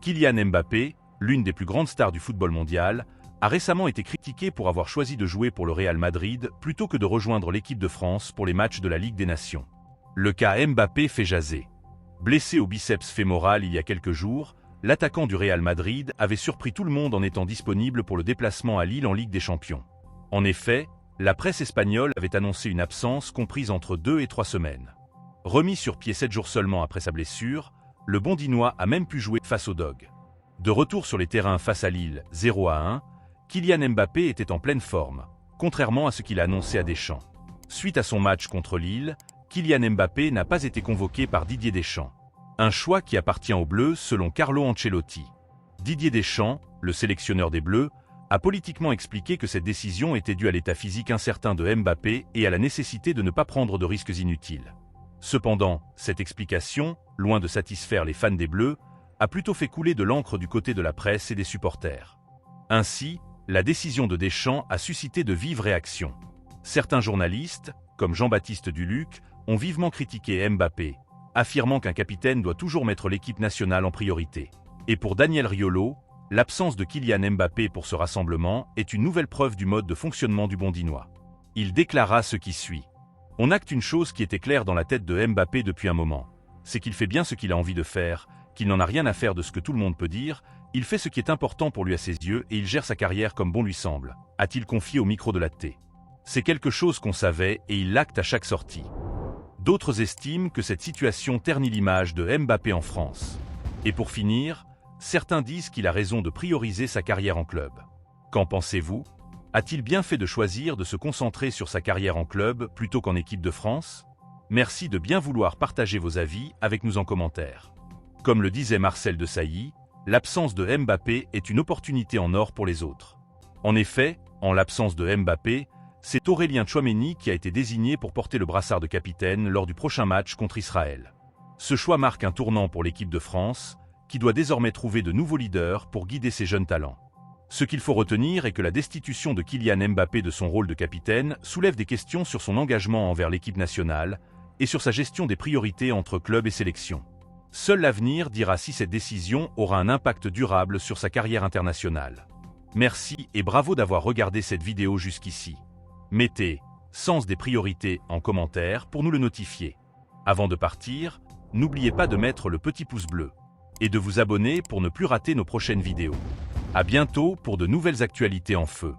Kylian Mbappé, l'une des plus grandes stars du football mondial, a récemment été critiqué pour avoir choisi de jouer pour le Real Madrid plutôt que de rejoindre l'équipe de France pour les matchs de la Ligue des Nations. Le cas Mbappé fait jaser. Blessé au biceps fémoral il y a quelques jours, l'attaquant du Real Madrid avait surpris tout le monde en étant disponible pour le déplacement à Lille en Ligue des Champions. En effet, la presse espagnole avait annoncé une absence comprise entre 2 et 3 semaines. Remis sur pied 7 jours seulement après sa blessure, le Bondinois a même pu jouer face aux Dogs. De retour sur les terrains face à Lille 0-1, Kylian Mbappé était en pleine forme, contrairement à ce qu'il a annoncé à Deschamps. Suite à son match contre Lille, Kylian Mbappé n'a pas été convoqué par Didier Deschamps. Un choix qui appartient aux Bleus selon Carlo Ancelotti. Didier Deschamps, le sélectionneur des Bleus, a politiquement expliqué que cette décision était due à l'état physique incertain de Mbappé et à la nécessité de ne pas prendre de risques inutiles. Cependant, cette explication, loin de satisfaire les fans des Bleus, a plutôt fait couler de l'encre du côté de la presse et des supporters. Ainsi, la décision de Deschamps a suscité de vives réactions. Certains journalistes, comme Jean-Baptiste Duluc, ont vivement critiqué Mbappé, affirmant qu'un capitaine doit toujours mettre l'équipe nationale en priorité. Et pour Daniel Riolo, l'absence de Kylian Mbappé pour ce rassemblement est une nouvelle preuve du mode de fonctionnement du Bondinois. Il déclara ce qui suit. On acte une chose qui était claire dans la tête de Mbappé depuis un moment. C'est qu'il fait bien ce qu'il a envie de faire, qu'il n'en a rien à faire de ce que tout le monde peut dire, il fait ce qui est important pour lui à ses yeux et il gère sa carrière comme bon lui semble, a-t-il confié au micro de la T. C'est quelque chose qu'on savait et il l'acte à chaque sortie. D'autres estiment que cette situation ternit l'image de Mbappé en France. Et pour finir, certains disent qu'il a raison de prioriser sa carrière en club. Qu'en pensez-vous ? A-t-il bien fait de choisir de se concentrer sur sa carrière en club plutôt qu'en équipe de France ? Merci de bien vouloir partager vos avis avec nous en commentaire. Comme le disait Marcel Desailly, l'absence de Mbappé est une opportunité en or pour les autres. En effet, en l'absence de Mbappé, c'est Aurélien Tchouaméni qui a été désigné pour porter le brassard de capitaine lors du prochain match contre Israël. Ce choix marque un tournant pour l'équipe de France, qui doit désormais trouver de nouveaux leaders pour guider ses jeunes talents. Ce qu'il faut retenir est que la destitution de Kylian Mbappé de son rôle de capitaine soulève des questions sur son engagement envers l'équipe nationale et sur sa gestion des priorités entre club et sélection. Seul l'avenir dira si cette décision aura un impact durable sur sa carrière internationale. Merci et bravo d'avoir regardé cette vidéo jusqu'ici. Mettez « sens des priorités » en commentaire pour nous le notifier. Avant de partir, n'oubliez pas de mettre le petit pouce bleu et de vous abonner pour ne plus rater nos prochaines vidéos. À bientôt pour de nouvelles actualités en feu.